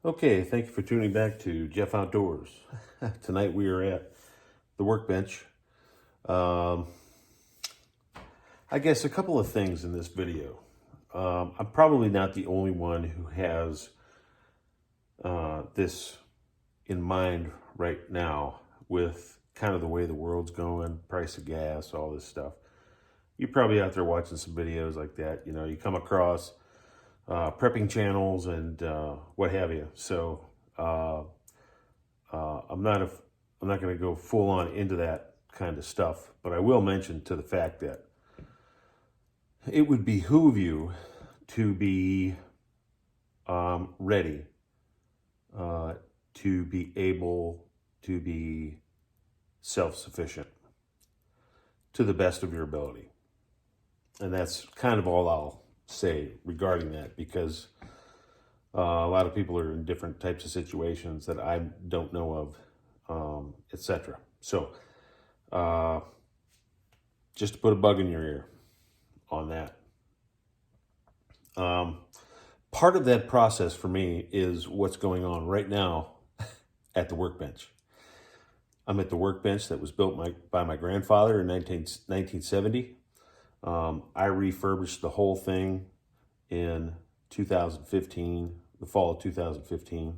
Okay, thank you for tuning back to Jeff Outdoors. Tonight we are at the Workbench. Um, I guess a couple of things in this video. I'm probably not the only one who has this in mind right now with kind of the way the world's going, price of gas, all this stuff. You're probably out there watching some videos like that. You know, you come across prepping channels and what have you. So I'm not going to go full on into that kind of stuff, but I will mention to the fact that it would behoove you to be ready to be able to be self-sufficient to the best of your ability. And that's kind of all I'll say regarding that, because a lot of people are in different types of situations that I don't know of, etc. So just to put a bug in your ear on that. Part of that process for me is what's going on right now at the Workbench. I'm at the Workbench that was built by my grandfather in 1970. I refurbished the whole thing in 2015, the fall of 2015,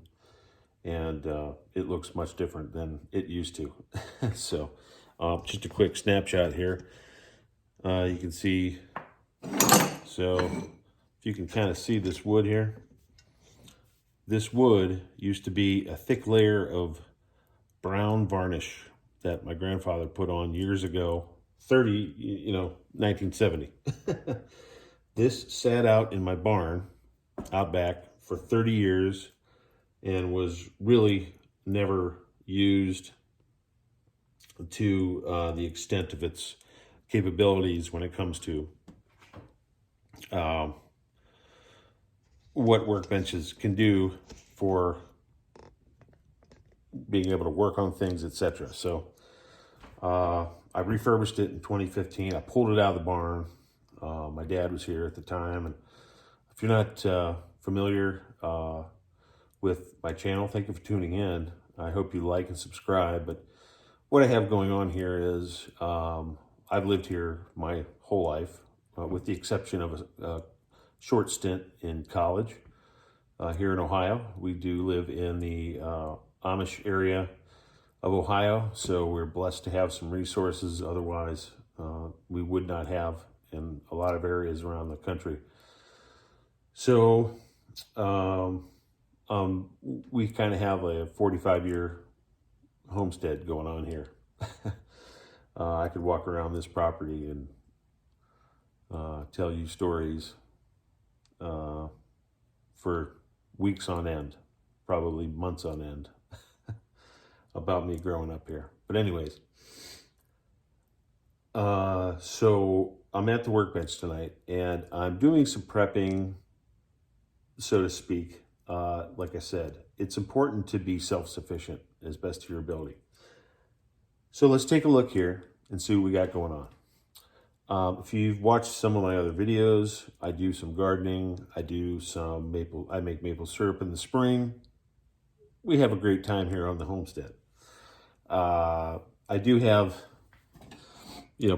and it looks much different than it used to. So just a quick snapshot here. You can see, so if you can kind of see this wood here, this wood used to be a thick layer of brown varnish that my grandfather put on years ago, 1970. This sat out in my barn out back for 30 years and was really never used to the extent of its capabilities when it comes to what workbenches can do for being able to work on things, etc. So I refurbished it in 2015. I pulled it out of the barn. My dad was here at the time, and if you're not familiar with my channel, thank you for tuning in. I hope you like and subscribe. But what I have going on here is I've lived here my whole life, with the exception of a short stint in college here in Ohio. We do live in the Amish area of Ohio, so we're blessed to have some resources otherwise we would not have in a lot of areas around the country. So we kind of have a 45-year homestead going on here. I could walk around this property and tell you stories for weeks on end, probably months on end, about me growing up here. But anyways, so I'm at the Workbench tonight, and I'm doing some prepping, so to speak. Like I said, it's important to be self-sufficient as best to your ability. So let's take a look here and see what we got going on. If you've watched some of my other videos, I do some gardening. I make maple syrup in the spring. We have a great time here on the homestead. I do have,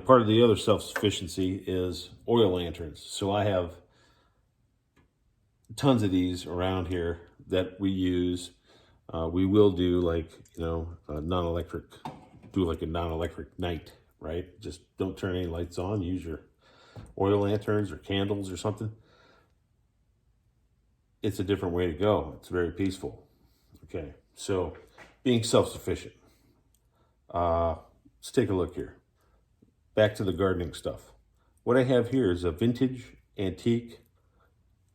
part of the other self-sufficiency is oil lanterns. So I have tons of these around here that we use. We will do like a non-electric night, right? Just don't turn any lights on. Use your oil lanterns or candles or something. It's a different way to go. It's very peaceful. Okay, so being self-sufficient. Let's take a look here. Back to the gardening stuff. What I have here is a vintage, antique,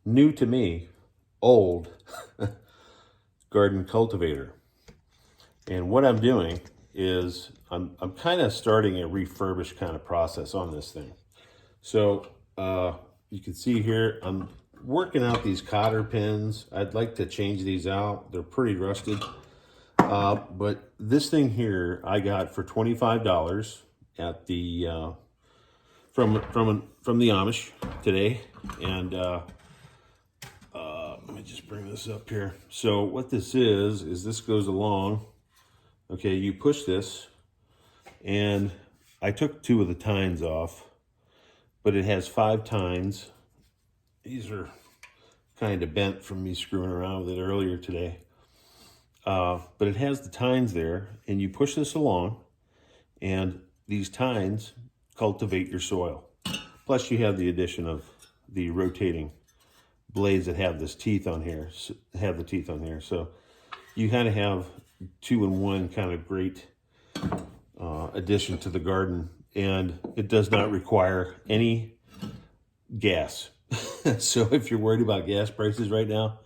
new to me, old garden cultivator. And what I'm doing is I'm kind of starting a refurbish kind of process on this thing. So you can see here, I'm working out these cotter pins. I'd like to change these out. They're pretty rusted. But this thing here I got for $25 at the from the Amish today, and let me just bring this up here. So what this is this goes along. Okay, you push this, and I took 2 of the tines off, but it has 5 tines. These are kind of bent from me screwing around with it earlier today. But it has the tines there, and you push this along, and these tines cultivate your soil. Plus you have the addition of the rotating blades that have this teeth on here, So you kind of have 2-in-1 kind of great addition to the garden, and it does not require any gas. So if you're worried about gas prices right now,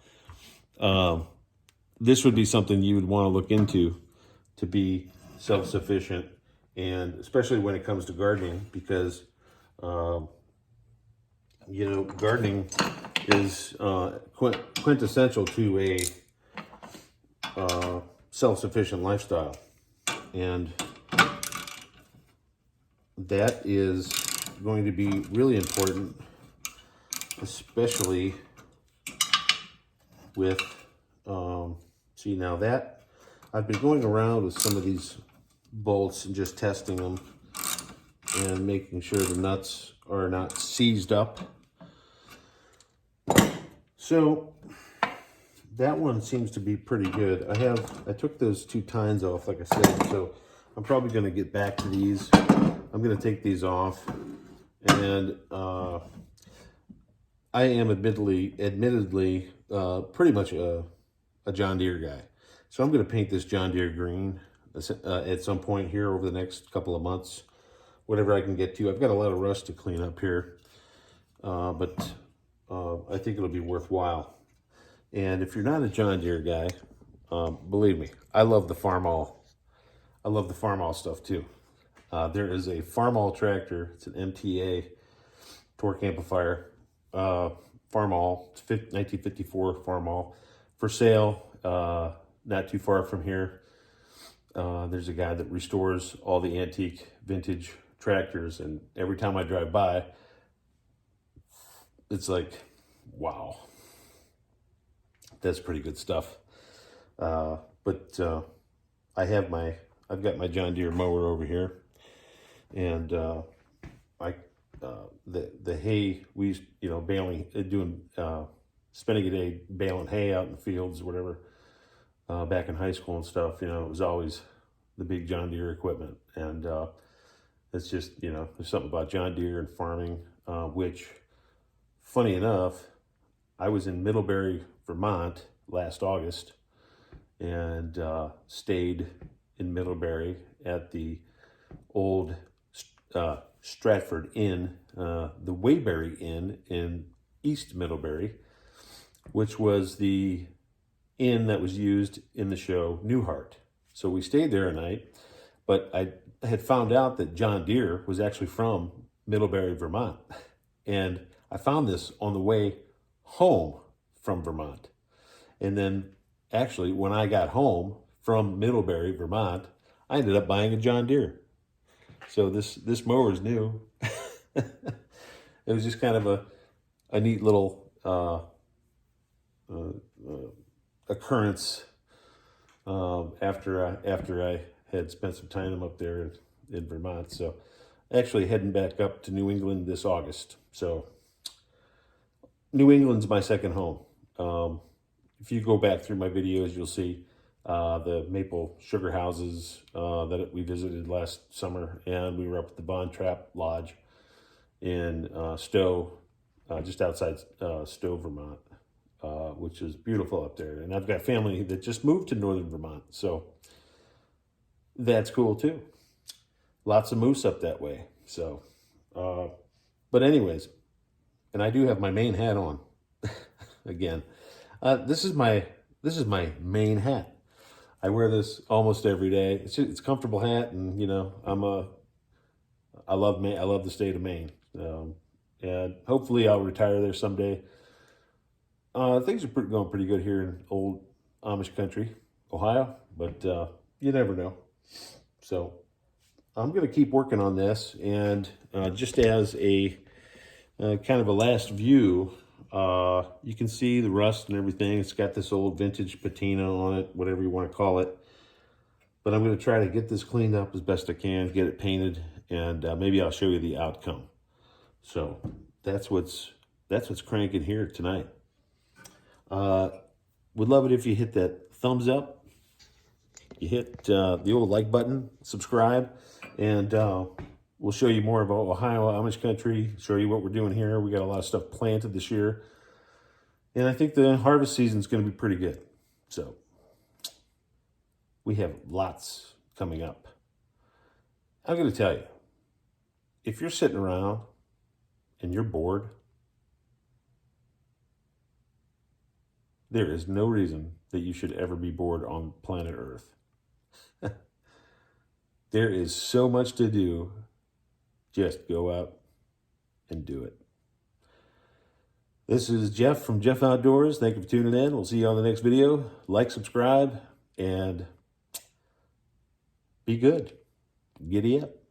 this would be something you would want to look into to be self-sufficient, and especially when it comes to gardening, because you know, gardening is quintessential to a self-sufficient lifestyle, and that is going to be really important, especially with see, now that I've been going around with some of these bolts and just testing them and making sure the nuts are not seized up. So that one seems to be pretty good. I took those 2 tines off, like I said, so I'm probably going to get back to these. I'm going to take these off, and I am admittedly pretty much a John Deere guy. So I'm going to paint this John Deere green at some point here over the next couple of months, whatever I can get to. I've got a lot of rust to clean up here, but I think it'll be worthwhile. And if you're not a John Deere guy, believe me, I love the Farmall. I love the Farmall stuff too. There is a Farmall tractor. It's an MTA torque amplifier. Farmall, 1954 Farmall, for sale, not too far from here. There's a guy that restores all the antique vintage tractors, and every time I drive by, it's like, wow, that's pretty good stuff. But I've got my John Deere mower over here, and the hay, we used, you know, spending a day baling hay out in the fields or whatever, back in high school and stuff, you know, it was always the big John Deere equipment. And it's just, you know, there's something about John Deere and farming, which, funny enough, I was in Middlebury, Vermont last August, and stayed in Middlebury at the old Stratford Inn, the Waybury Inn in East Middlebury, which was the inn that was used in the show Newhart. So we stayed there a night, but I had found out that John Deere was actually from Middlebury, Vermont. And I found this on the way home from Vermont. And then actually, when I got home from Middlebury, Vermont, I ended up buying a John Deere. So this mower is new. It was just kind of a neat little occurrence after I had spent some time up there in Vermont. So actually heading back up to New England this August. So New England's my second home. If you go back through my videos, you'll see the maple sugar houses that we visited last summer, and we were up at the Bond Trap Lodge in Stowe, just outside Stowe, Vermont, which is beautiful up there. And I've got family that just moved to northern Vermont, so that's cool too. Lots of moose up that way. So, but anyways, and I do have my main hat on again. This is my main hat. I wear this almost every day. It's a comfortable hat, and you know, I love Maine. I love the state of Maine, and hopefully I'll retire there someday. Things are going pretty good here in old Amish country, Ohio, but you never know. So I'm going to keep working on this, and just as a kind of a last view You can see the rust and everything. It's got this old vintage patina on it, whatever you want to call it. But I'm going to try to get this cleaned up as best I can, get it painted, and maybe I'll show you the outcome. So that's what's cranking here tonight. Would love it if you hit that thumbs up. You hit the old like button, subscribe, and we'll show you more about Ohio, Amish country, show you what we're doing here. We got a lot of stuff planted this year. And I think the harvest season is going to be pretty good. So we have lots coming up. I'm going to tell you, if you're sitting around and you're bored, there is no reason that you should ever be bored on planet Earth. There is so much to do. Just go out and do it. This is Jeff from Jeff Outdoors. Thank you for tuning in. We'll see you on the next video. Like, subscribe, and be good. Giddy up.